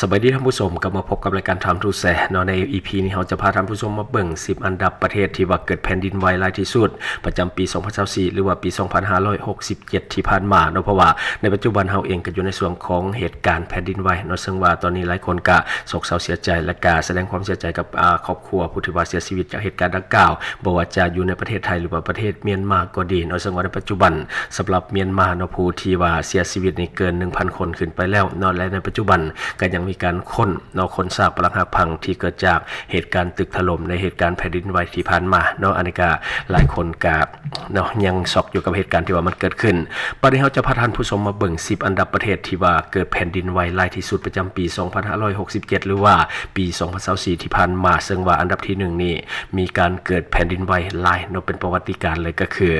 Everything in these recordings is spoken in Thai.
สวัสดีท่านผู้ชมกลับมาพบกับรายการทำทูแสเนาะใน EP นี้เราจะพาท่านผู้ชมมาเบิ่ง10อันดับประเทศที่ว่าเกิดแผ่นดินไหวหลายที่สุดประจำปี2024หรือว่าปี2567ที่ผ่านมาเนาะเพราะว่าในปัจจุบันเราเองก็อยู่ในส่วนของเหตุการณ์แผ่นดินไหวเนาะซึ่งว่าตอนนี้หลายคนก็โศกเศร้าเสียใจและก็แสดงความเสียใจกับครอบครัวผู้ที่ว่าเสียชีวิตจากเหตุการณ์ดังกล่าวบ่ว่าจะอยู่ในประเทศไทยหรือว่าประเทศเมียนมาก็ดีเนาะซึ่งว่าในปัจจุบันสำหรับเมียนมาเนาะผู้ที่ว่าเสียชีวิตนี่เกิน 1,000 คนขึ้นไปแล้วเนาะและในปัจจุบันก็ยังมีการค้นคนซากปรักหักพังที่เกิดจากเหตุการณ์ตึกถล่มในเหตุการณ์แผ่นดินไหวที่ผ่านมาเนาะอันนี้ก็หลายคนก็เนาะยังช็อกอยู่กับเหตุการณ์ที่ว่ามันเกิดขึ้นประเดี๋ยวเราจะพาท่านผู้ชมมาเบิ่ง10อันดับประเทศที่ว่าเกิดแผ่นดินไหวหลายที่สุดประจำปี2567หรือว่าปี2024ที่ผ่านมาซึ่งว่าอันดับที่1นี่มีการเกิดแผ่นดินไหวหลายเนาะเป็นประวัติการณ์เลยก็คือ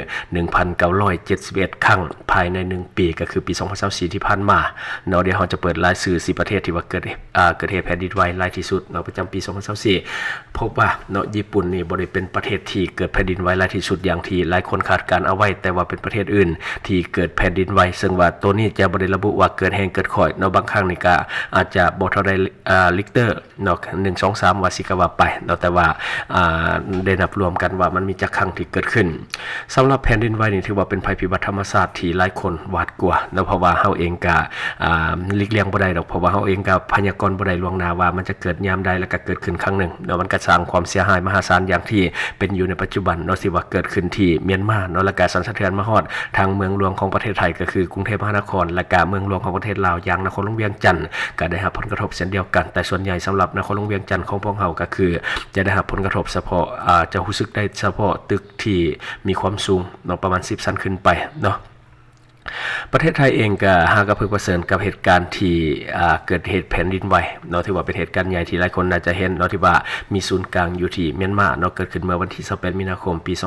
1,971 ครั้งภายใน1ปีก็คือปี2024ที่ผ่านมาเนาะเดี๋ยวเราจะเปิดรายชื่อ10ประเทศที่ว่าเกิดเหตุแผ่นดินไหวหลายที่สุดเนาะประจำปี2024พบว่าเนาะญี่ปุ่นนี่บ่ได้เป็นประเทศที่เกิดแผ่นดินไหวหลายที่สุดอย่างที่หลายคนคาดการเอาไว้แต่ว่าเป็นประเทศอื่นที่เกิดแผ่นดินไหวซึ่งว่าตัวนี้จะบ่ได้ระบุว่าเกิดแห่งเกิดข่อยเนาะบางครั้งนี่ก็อาจจะบ่เท่าใดลิกเตอร์เนาะ1 2 3ว่าสิก็ว่าไปเนาะแต่ว่าได้นับรวมกันว่ามันมีจักครั้งที่เกิดขึ้นสำหรับแผ่นดินไหวนี่ถือว่าเป็นภัยพิบัติธรรมชาติที่หลายคนหวาดกลัวเนาะเพราะว่าเฮาเองก็หลีกเลี่ยงบ่ได้ดอกเพราะว่าเฮาเองก็พยากรณ์บ่ได้ล่วงหน้าว่ามันจะเกิดยามใดแล้วก็เกิดขึ้นครั้งหนึ่งเนาะมันก็สร้างความเสียหายมหาศาลอย่างที่เป็นอยู่ในปัจจุบันเนาะสิว่าเกิดขึ้นที่เมียนมาเนาะและก็สั่นสะเทือนมาฮอดทางเมืองหลวงของประเทศไทยก็คือกรุงเทพมหานครและก็เมืองหลวงของประเทศลาวอย่างนครหลวงเวียงจันทร์ก็ได้รับผลกระทบเช่นเดียวกันแต่ส่วนใหญ่สำหรับนครหลวงเวียงจันทร์ของพวกเฮาก็คือจะได้รับผลกระทบเฉพาะจะรู้สึกได้เฉพาะตึกที่มีความสูงเนาะประมาณ10ชั้นขึ้นไปเนาะประเทศไทยเองก็หากระพึกกระเสริญกับเหตุการณ์ที่เกิดเหตุแผ่นดินไหวเนาะที่ว่าเป็นเหตุการณ์ใหญ่ที่หลายคนน่าจะเห็นเนาะที่ว่ามีศูนย์กลางอยู่ที่เมียนมาเนาะเกิดขึ้นเมื่อวันที่28มีนาคมปี2024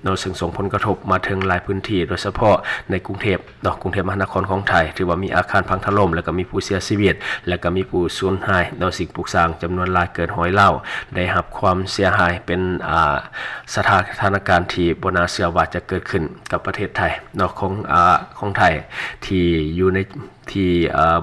เนาะซึ่งส่งผลกระทบมาถึงหลายพื้นที่โดยเฉพาะในกรุงเทพเนาะกรุงเทพมหานครของไทยถือว่ามีอาคารพังถล่มแล้วก็มีผู้เสียชีวิตแล้วก็มีผู้สูญหายเนาะสิ่งปลูกสร้างจำนวนหลายเกิน100เล่าได้รับความเสียหายเป็นสถานการณ์ที่บ่น่าเชื่อว่าจะเกิดขึ้นกับประเทศไทยเนาะของไทยที่อยู่ในที่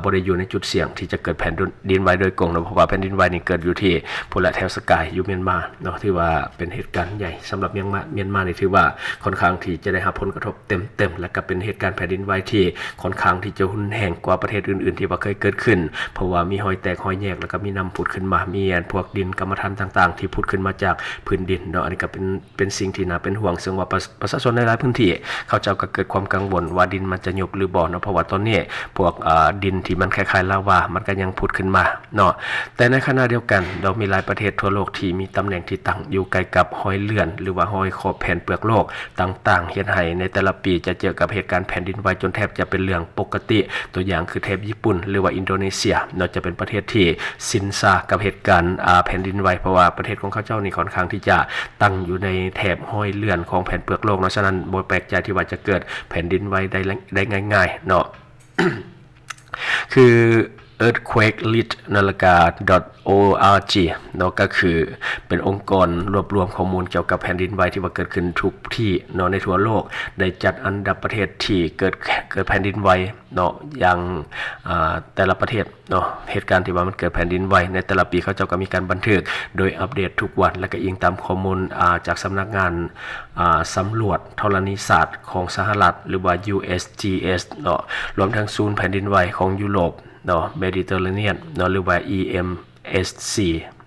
บริอยู่ในจุดเสี่ยงที่จะเกิดแผ่นดินไหวโดยตรงเพราะว่าแผ่นดินไหวนี่เกิดอยู่ที่พลแถวสกายอยู่เมียนมาเนาะที่ว่าเป็นเหตุการณ์ใหญ่สำหรับเมียนมานี่ถือว่าค่อนข้างที่จะได้รับผลกระทบเต็มและก็เป็นเหตุการณ์แผ่นดินไหวที่ค่อนข้างที่จะรุนแรงกว่าประเทศอื่นๆที่ว่าเคยเกิดขึ้นเพราะว่ามีหอยแตกหอยแยกแล้วก็มีน้ำผุดขึ้นมามีพวกดินกรรมฐานต่างๆที่ผุดขึ้นมาจากพื้นดินเนาะอันนี้ก็เป็นสิ่งที่น่าเป็นห่วงซึ่งว่าประชาชนในหลายพื้นที่เขาเจ้าก็เกิดความกังวลว่าดินมันจะยุบหรือบ่เนาะเพราะว่าตอนนี้พวกดินที่มันคล้ายๆลาวามันก็ยังผุดขึ้นมาเนาะแต่ในขณะเดียวกันเรามีหลายประเทศทั่วโลกที่มีตำแหน่งที่ตั้งอยู่ใกล้กับหอยเลื่อนหรือว่าหอยขอบแผ่นเปลือกโลกต่างๆเฮ็ดให้ในแต่ละปีจะเจอกับเหตุการณ์แผ่นดินไหวจนแทบจะเป็นเรื่องปกติตัวอย่างคือแถบญี่ปุ่นหรือว่าอินโดนีเซียเนาะจะเป็นประเทศที่สิ้นซากกับเหตุการณ์แผ่นดินไหวเพราะว่าประเทศของเขาเจ้านี่ค่อนข้างที่จะตั้งอยู่ในแถบหอยเลื่อนของแผ่นเปลือกโลกเนาะฉะนั้นบ่แปลกใจที่ว่าจะเกิดแผ่นดินไหวได้ง่ายๆเนาะ คือ earthquakelist.org เนาะก็คือเป็นองค์กรรวบรวมข้อมูลเกี่ยวกับแผ่นดินไหวที่ว่าเกิดขึ้นทุกที่เนาะในทั่วโลกได้จัดอันดับประเทศที่เกิดแผ่นดินไหวเนาะอย่างแต่ละประเทศเนาะเหตุการณ์ที่ว่ามันเกิดแผ่นดินไหวในแต่ละปีเขาเจ้าก็มีการบันทึกโดยอัปเดตทุกวันและก็อิงตามข้อมูลจากสำนักงานสำรวจธรณีศาสตร์ของสหรัฐหรือว่า USGS เนาะรวมทั้งศูนย์แผ่นดินไหวของยุโรปเนาะเมดิเตอร์เรเนียนเนาะหรือว่า EMSC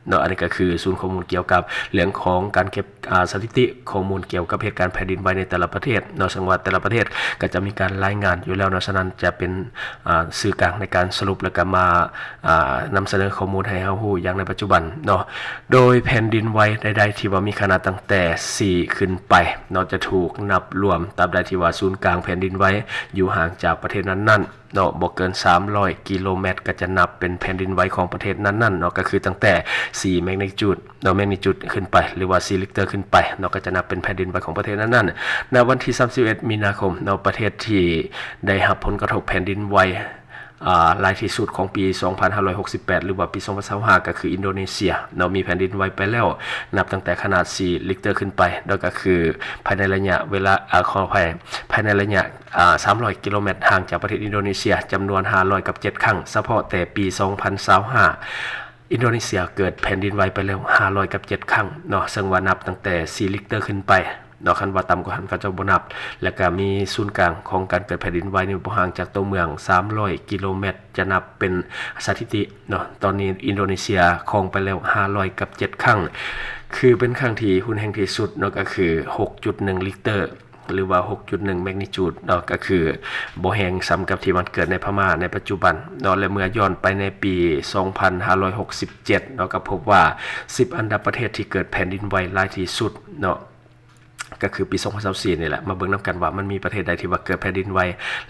เนาะอันนี้ก็คือศูนย์ข้อมูลเกี่ยวกับเรื่องของการเก็บสถิติข้อมูลเกี่ยวกับเหตุการณ์แผ่นดินไหวในแต่ละประเทศเนาะจังหวัดแต่ละประเทศก็จะมีการรายงานอยู่แล้วเนาะฉะนั้นจะเป็นสื่อกลางในการสรุปและก็มานำเสนอข้อมูลให้เฮาฮู้อย่างในปัจจุบันเนาะโดยแผ่นดินไหวใดๆที่ว่ามีขนาดตั้งแต่4ขึ้นไปเนาะจะถูกนับรวมตราบใดที่ว่าศูนย์กลางแผ่นดินไหวอยู่ห่างจากประเทศนั้นๆเนาะบ่เกิน300กิโลเมตรก็จะนับเป็นแผ่นดินไหวของประเทศนั้นๆเนาะก็คือตั้งแต่4แมกนิจูดเนาะแมกนิจูดขึ้นไปหรือว่า4ริกเตอร์ขึ้นไปเนาะก็จะนับเป็นแผ่นดินไหวของประเทศนั้นๆในวันที่31มีนาคมเนาะประเทศที่ได้รับผลกระทบแผ่นดินไหว หลายที่สุดของปี 2568 หรือว่าปี 2025 ก็คืออินโดนีเซียเนาะมีแผ่นดินไหวไปแล้วนับตั้งแต่ขนาด 4 ริกเตอร์ขึ้นไปแล้วก็คือภายในระยะเวลาขออภัยภายในระยะ300 กิโลเมตรห่างจากประเทศอินโดนีเซียจำนวน 507 ครั้งเฉพาะแต่ปี 2025 อินโดนีเซียเกิดแผ่นดินไหวไปแล้ว507 ครั้งเนาะซึ่งว่านับตั้งแต่ 4 ริกเตอร์ขึ้นไปเนาะคันว่าต่ำกว่าหันก็จะบ่นับแล้วก็มีศูนย์กลางของการเกิดแผ่นดินไหวนี่บ่ห่างจากตัวเมือง300 กิโลเมตรจะนับเป็นสถิติเนาะตอนนี้อินโดนีเซียครองไปแล้ว507 ครั้งคือเป็นครั้งที่รุนแรงที่สุดเนาะก็คือ 6.1 ริกเตอร์หรือว่า 6.1 แมกนิจูดเนาะก็คือบ่แรงซ้ำกับที่มันเกิดในพม่าในปัจจุบันเนาะและเมื่อย้อนไปในปี 2567เนาะก็พบว่า10อันดับประเทศที่เกิดแผ่นดินไหวหลายที่สุดเนาะก็คือปี 2024 นี่แหละมาเบิ่งนำกันว่ามันมีประเทศใดที่ว่าเกิดแผ่นดินไหว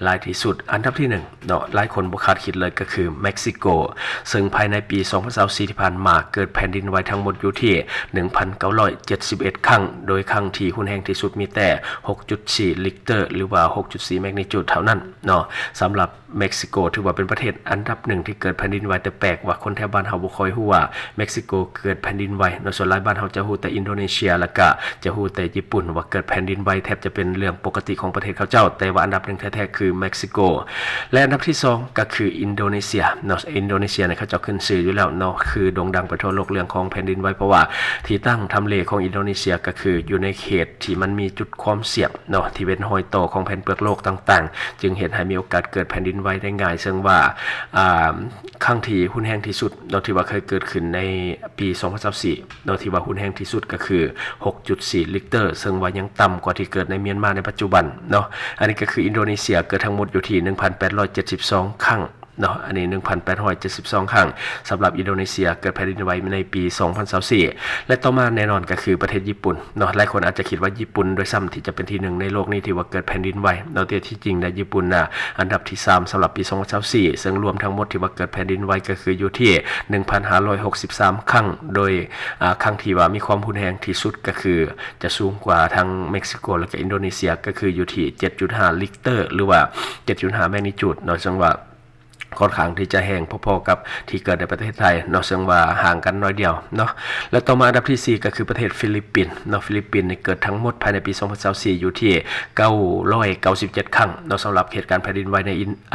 หลายที่สุดอันดับที่1เนาะหลายคนบ่คาดคิดเลยก็คือเม็กซิโกซึ่งภายในปี 2024 ที่ผ่านมาเกิดแผ่นดินไหวทั้งหมดอยู่ที่ 1,971 ครั้งโดยครั้งที่รุนแรงที่สุดมีแต่ 6.4 ริกเตอร์หรือว่า 6.4 แมกนิจูดเท่านั้นเนาะสำหรับเม็กซิโกถือว่าเป็นประเทศอันดับหนึ่งที่เกิดแผ่นดินไหวแต่แปลกว่าคนแถวบ้านเฮาบ่ค่อยฮู้ว่าเม็กซิโกเกิดแผ่นดินไหวเนาะส่วนหลายบ้านเฮาจะฮู้แต่อินโดนีเซียแล้วก็จะฮู้แต่ญี่ปุ่นว่าเกิดแผ่นดินไหวแทบจะเป็นเรื่องปกติของประเทศเขาเจ้าแต่ว่าอันดับหนึ่งแท้ๆคือเม็กซิโกและอันดับที่2ก็คืออินโดนีเซียเนาะอินโดนีเซียเนี่ยเขาเจ้าขึ้นชื่ออยู่แล้วเนาะคือโด่งดังไปทั่วโลกเรื่องของแผ่นดินไหวเพราะว่าที่ตั้งทำเลของอินโดนีเซียก็คืออยู่ในเขตที่มันมีจุดความเสี่ยงเนาะที่เป็นรอยต่อของแผ่นเปลือกโลกต่างๆจึงเฮ็ดให้มีโอกาสเกิดแผ่นดินไหวได้ง่ายซึ่งว่าครั้งที่รุนแรงที่สุดเนาะที่ว่าเคยเกิดขึ้นในปี 2024เนาะที่ว่ารุนแรงที่สุดก็คือ 6.4 ริกเตอร์ซึ่งว่ายังต่ำกว่าที่เกิดในเมียนมาในปัจจุบันเนาะอันนี้ก็คืออินโดนีเซียเกิดทั้งหมดอยู่ที่ 1,872 ครั้งเนาะอันนี้ 1,872 ครั้งสำหรับอินโดนีเซียเกิดแผ่นดินไหวในปี 2024และต่อมาแน่นอนก็คือประเทศญี่ปุ่นเนาะหลายคนอาจจะคิดว่าญี่ปุ่นโดยซ้ำที่จะเป็นที่1ในโลกนี้ที่ว่าเกิดแผ่นดินไหวเนาะแต่ที่จริงนะญี่ปุ่นน่ะอันดับที่3สำหรับปี 2024ซึ่งรวมทั้งหมดที่ว่าเกิดแผ่นดินไหวก็คืออยู่ที่ 1,563 ครั้งโดยครั้งที่ว่ามีความรุนแรงที่สุดก็คือจะสูงกว่าทั้งเม็กซิโกและก็อินโดนีเซียก็คืออยู่ที่ 7.5 ริกเตอร์หรือว่า 7.5 แมกนิจูดเนาะซึ่งว่าค่อนข้างที่จะแห้งพอๆกับที่เกิดในประเทศไทยเนาะซึ่งว่าห่างกันน้อยเดียวเนาะแล้วต่อมาอันดับที่4ก็คือประเทศฟิลิปปินส์เนาะฟิลิปปินส์นี่เกิดทั้งหมดภายในปี 2024อยู่ที่ 997 ครั้งเนาะสำหรับเหตุการณ์แผ่นดินไหว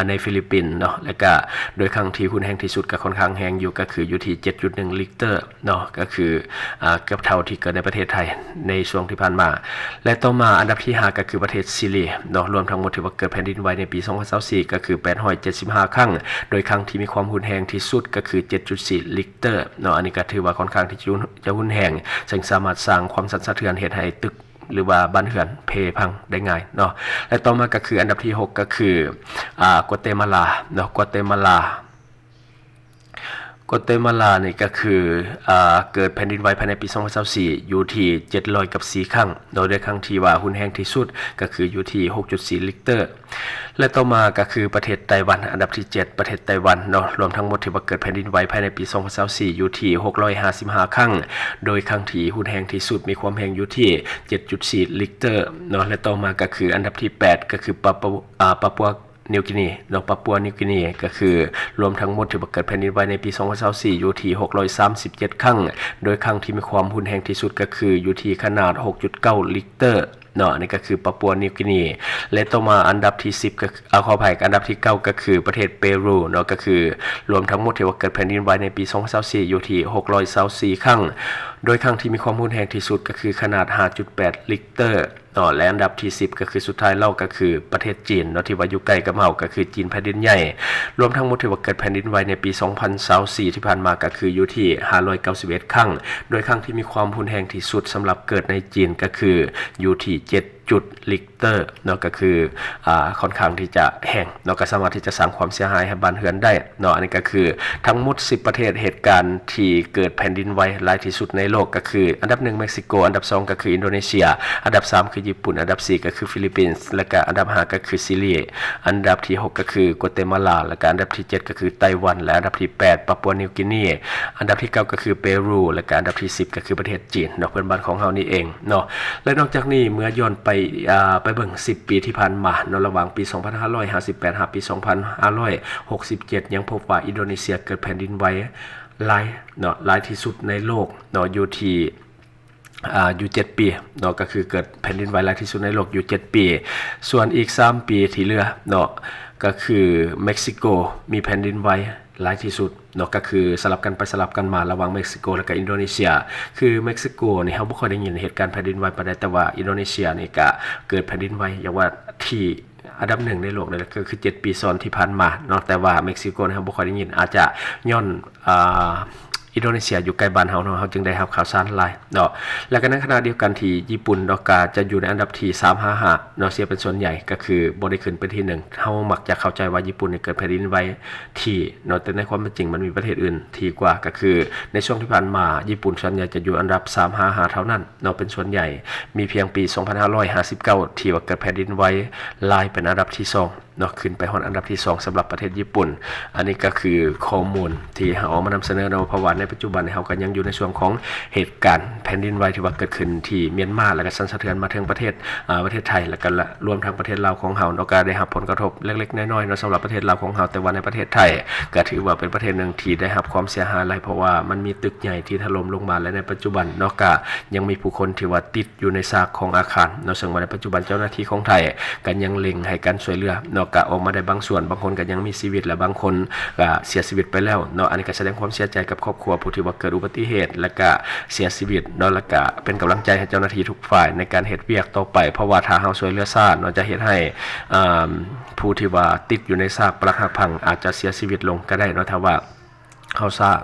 ในฟิลิปปินส์เนาะและก็โดยครั้งที่รุนแรงที่สุดก็ค่อนข้างแห้งอยู่ก็คืออยู่ที่ 7.1 ริกเตอร์เนาะก็คือเกือบเท่าที่เกิดในประเทศไทยในช่วงที่ผ่านมาและต่อมาอันดับที่5ก็คือประเทศชิลีเนาะรวมทั้งหมดที่ว่าเกิดแผ่นดินไหวในปี 2024ก็คือ 875 ครั้งโดยครั้งที่มีความรุนแรงที่สุดก็คือ 7.4 ริกเตอร์เนาะอันนี้ก็ถือว่าค่อนข้างที่จะรุนแรงซึ่งสามารถสร้างความสั่นสะเทือนเหตุให้ตึกหรือว่าบ้านเรือนเพพังได้ง่ายเนาะและต่อมาก็คืออันดับที่6ก็คือกัวเตมาลาเนาะกัวเตมาลานี่ก็คือเกิดแผ่นดินไหวภายในปี 2024อยู่ที่704 ครั้งโดยครั้งที่ว่ารุนแรงที่สุดก็คืออยู่ที่ 6.4 ริกเตอร์และต่อมาก็คือประเทศไต้หวันอันดับที่7ประเทศไต้หวันเนาะรวมทั้งหมดที่ว่าเกิดแผ่นดินไหวภายในปี 2024อยู่ที่655 ครั้งโดยครั้งที่รุนแรงที่สุดมีความแรงอยู่ที่ 7.4 ริกเตอร์เนาะและต่อมาก็คืออันดับที่8ก็คือปาปัวนิวกินีเนาะปาปัวนิวกินีก็คือรวมทั้งหมดที่เกิดแผ่นดินไหวในปี 2024อยู่ที่637 ครั้งโดยครั้งที่มีความรุนแรงที่สุดก็คืออยู่ที่ขนาด 6.9 ริกเตอร์เนาะนี่ก็คือปาปัวนิวกินีและต่อมาอันดับที่10ก็ขออภัยอันดับที่9ก็คือประเทศเปรูเนาะก็คือรวมทั้งหมดที่เกิดแผ่นดินไหวในปี 2024อยู่ที่624 ครั้งโดยครั้งที่มีความรุนแรงที่สุดก็คือขนาด 5.8 ริกเตอร์และอันดับที่10ก็คือสุดท้ายเล่าก็คือประเทศจีนเนาะที่ว่าอยู่ใกล้กับเฮาก็คือจีนแผ่นดินใหญ่รวมทั้งหมดที่ว่าเกิดแผ่นดินไหวในปี 2024ที่ผ่านมาก็คืออยู่ที่591 ครั้งโดยครั้งที่มีความรุนแรงที่สุดสำหรับเกิดในจีนก็คืออยู่ที่7 ริกเตอร์เนาะก็คือค่อนข้างที่จะแห้งเนาะก็สามารถที่จะสร้างความเสียหายให้บ้านเรือนได้เนาะอันนี้ก็คือทั้งหมด10ประเทศเหตุการณ์ที่เกิดแผ่นดินไหวหลายที่สุดในโลกก็คืออันดับ1เม็กซิโกอันดับ2ก็คืออินโดนีเซียอันดับ3คือญี่ปุ่นอันดับ4ก็คือฟิลิปปินส์และก็อันดับ5ก็คือชิลีอันดับที่6ก็คือกัวเตมาลาและก็อันดับที่7ก็คือไต้หวันและอันดับที่8ปาปัวนิวกินีอันดับที่9ก็คือเปรูและก็อันดับที่10ก็คือประเทศจีนเนาะเพื่อนบ้านของเฮานี่เองเนาะและนอกจากนี้เมื่อย้อนไป ไปเบิ่ง10ปีที่ผ่านมาในระหว่างปี2558หาปี2567ยังพบว่าอินโดนีเซียเกิดแผ่นดินไหวหลายที่สุดในโลกอยู่ที่อยู่7ปีก็คือเกิดแผ่นดินไหวหลายที่สุดในโลกอยู่7ปีส่วนอีก3ปีที่เหลือก็คือเม็กซิโกมีแผ่นดินไหวหลายที่สุดก็คือสลับกันไปสลับกันมาระหว่างเม็กซิโกและก็อินโดนีเซียคือเม็กซิโกนี่เราบ่ค่อยได้ยินเหตุการณ์แผ่นดินไหวปานใดแต่ว่าอินโดนีเซียนี่ก็เกิดแผ่นดินไหวอย่างว่าที่อันดับ1ในโลกเลยก็คือ7ปีซ้อนที่ผ่านมาแต่ว่าเม็กซิโกนี่เราบ่ค่อยได้ยินอาจจะย้อนอินโดนีเซียอยู่ใกล้บ้านเฮาเฮาจึงได้รับข่าวสารหลายแล้วก็ในขณะเดียวกันที่ญี่ปุ่นก็จะอยู่ในอันดับที่355เสียเป็นส่วนใหญ่ก็คือบ่ได้ขึ้นเป็นที่1เฮามักจะเข้าใจว่าญี่ปุ่นนี่เกิดแผ่นดินไหวที่แต่ในความเป็นจริงมันมีประเทศอื่นที่กว่าก็คือในช่วงที่ผ่านมาญี่ปุ่นส่วนใหญ่จะอยู่อันดับ355เท่านั้นเป็นส่วนใหญ่มีเพียงปี2559ที่ว่าเกิดแผ่นดินไหวหลายเป็นอันดับที่2ขึ้นไปฮอดอันดับที่2สำหรับประเทศญี่ปุ่นอันนี้ก็คือข้อมูลที่เฮามานำเสนอเพราะว่าในปัจจุบันเฮาก็ยังอยู่ในช่วงของเหตุการณ์แผ่นดินไหวที่ว่าเกิดขึ้นที่เมียนมาแล้วก็สั่นสะเทือนมาถึงประเทศไทยแล้วก็รวมทั้งประเทศลาวของเฮาก็ได้รับผลกระทบเล็กๆน้อยๆสำหรับประเทศลาวของเฮาแต่ว่าในประเทศไทยก็ถือว่าเป็นประเทศนึงที่ได้รับความเสียหายหลายเพราะว่ามันมีตึกใหญ่ที่ถล่มลงมาและในปัจจุบันก็ยังมีผู้คนที่ว่าติดอยู่ในซากของอาคารซึ่งว่าในปัจจุบันเจ้าหน้าที่ของไทยก็ยังเล็งให้การช่วยเหลือก็ออกมาได้บางส่วนบางคนก็ยังมีชีวิตและบางคนก็เสียชีวิตไปแล้วอันนี้ก็แสดงความเสียใจกับครอบครัวผู้ที่ว่าเกิดอุบัติเหตุและก็เสียชีวิตแล้วก็เป็นกำลังใจให้เจ้าหน้าที่ทุกฝ่ายในการเฮ็ดเวียกต่อไปเพราะว่าถ้าเฮาช่วยเหลือซ่าจะเฮ็ดให้ผู้ที่ว่าติดอยู่ในซากปรักหักพังอาจจะเสียชีวิตลงก็ได้ถ้าว่าเขาทราบ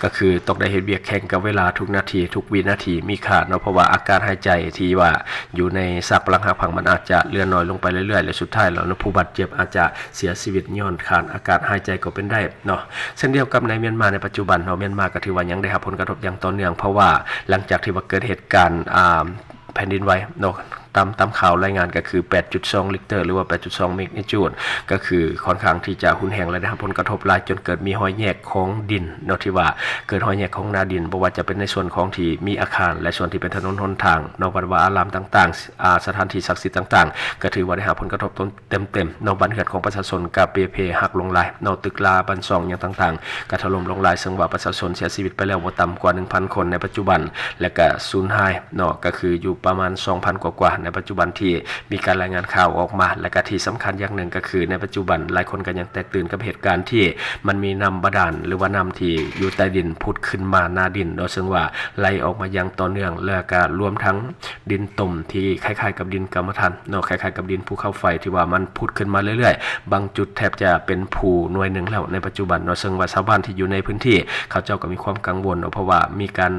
ก็คือต้องได้เฮ็ดเวียกแข่งกับเวลาทุกนาทีทุกวินาทีมีค่าเพราะว่าอาการหายใจที่ว่าอยู่ในซากปรักหักพังมันอาจจะเลื่อนน้อยลงไปเรื่อยๆและสุดท้ายแล้วผู้บาดเจ็บอาจจะเสียชีวิตย้อนขาดอากาศหายใจก็เป็นได้เช่นเดียวกับในเมียนมาในปัจจุบันเมียนมาก็ถือว่ายังได้รับผลกระทบอย่างต่อเนื่องเพราะว่าหลังจากที่ว่าเกิดเหตุการณ์แผ่นดินไหวตามข่าวรายงานก็คือ 8.2 ลิกเตอร์หรือว่า 8.2 เมกนิจูดก็คือค่อนข้างที่จะรุนแรงและได้รับผลกระทบหลายจนเกิดมีรอยแยกของดินที่ว่าเกิดรอยแยกของนาดินบ่ว่าจะเป็นในส่วนของที่มีอาคารและส่วนที่เป็นถนนหนทางวัดวาอารามต่างๆสถานที่ศักดิ์สิทธิ์ต่างๆก็ถือว่าได้รับผลกระทบเต็มๆบ้านเรือนของประชาชนก็เปเพหักลงหลายตึกลาบ้านซ่องอย่างต่างๆก็ถล่มลงหลายซึ่งว่าประชาชนเสียชีวิตไปแล้วบ่ต่ำกว่า 1,000 คนในปัจจุบันและก็สูญหายก็คืออยู่ประมาณ 2,000 กว่าในปัจจุบันที่มีการรายงานข่าวออกมาและก็ที่สำคัญอย่างหนึ่งก็คือในปัจจุบันหลายคนก็ยังแตกตื่นกับเหตุการณ์ที่มันมีน้ำบาดาลหรือว่าน้ำที่อยู่ใต้ดินพุดขึ้นมาหน้าดินซึ่งว่าไหลออกมาอย่างต่อเนื่องและก็รวมทั้งดินต่มที่คล้ายๆกับดินกรรมฐานคล้ายๆกับดินภูเขาไฟที่ว่ามันพุดขึ้นมาเรื่อยๆบางจุดแทบจะเป็นภูหน่วยหนึ่งแล้วในปัจจุบันซึ่งว่าชาวบ้านที่อยู่ในพื้นที่เขาเจ้าก็มีความกังวลเพราะว่ามีการ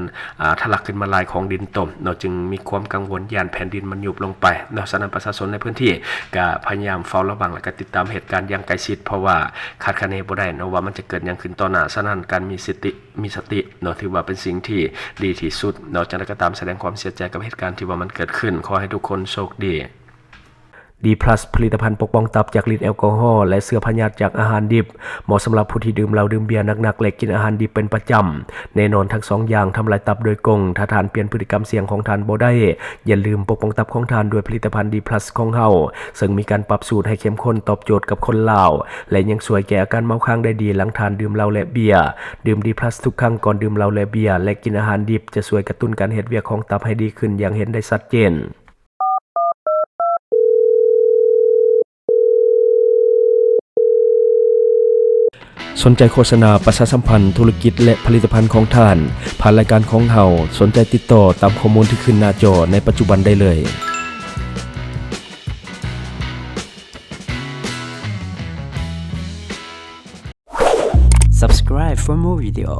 ทะลักขึ้นมาลายของดินต่มจึงมีความกังวลย่านแผ่นดินมันยุบลงไปฉะนั้นประชาชนในพื้นที่ก็พยายามเฝ้าระวังและก็ติดตามเหตุการณ์อย่างใกล้ชิดเพราะว่าคาดคะเนบ่ได้ว่ามันจะเกิดอย่างขึ้นต่อหน้าฉะนั้นการมีสติถือว่าเป็นสิ่งที่ดีที่สุดจากนั้นก็ตามแสดงความเสียใจกับเหตุการณ์ที่ว่ามันเกิดขึ้นขอให้ทุกคนโชคดีD+ ผลิตภัณฑ์ปกป้องตับจากฤทธิ์แอลกอฮอล์และเชื้อพยาธิจากอาหารดิบเหมาะสำหรับผู้ที่ดื่มเหล้าดื่มเบียร์หนักๆและกินอาหารดิบเป็นประจำแน่นอนทั้ง2อย่างทำลายตับโดยกงถ้าทานเปลี่ยนพฤติกรรมเสี่ยงของทานบ่ได้อย่าลืมปกป้องตับของทานด้วยผลิตภัณฑ์ D+ ของเฮาซึ่งมีการปรับสูตรให้เข้มข้นตอบโจทย์กับคนลาวและยังช่วยแก้อาการเมาค้างได้ดีหลังทานดื่มเหล้าและเบียร์ดื่ม D+ ทุกครั้งก่อนดื่มเหล้าและเบียร์และกินอาหารดิบจะช่วยกระตุ้นการเฮ็ดเวียกของตับให้ดีขึ้นอย่างเห็นได้ชัดเจนสนใจโฆษณาประชาสัมพันธ์ธุรกิจและผลิตภัณฑ์ของท่านผ่านรายการของเฮาสนใจติดต่อตามข้อมูลที่ขึ้นหน้าจอในปัจจุบันได้เลย Subscribe for more video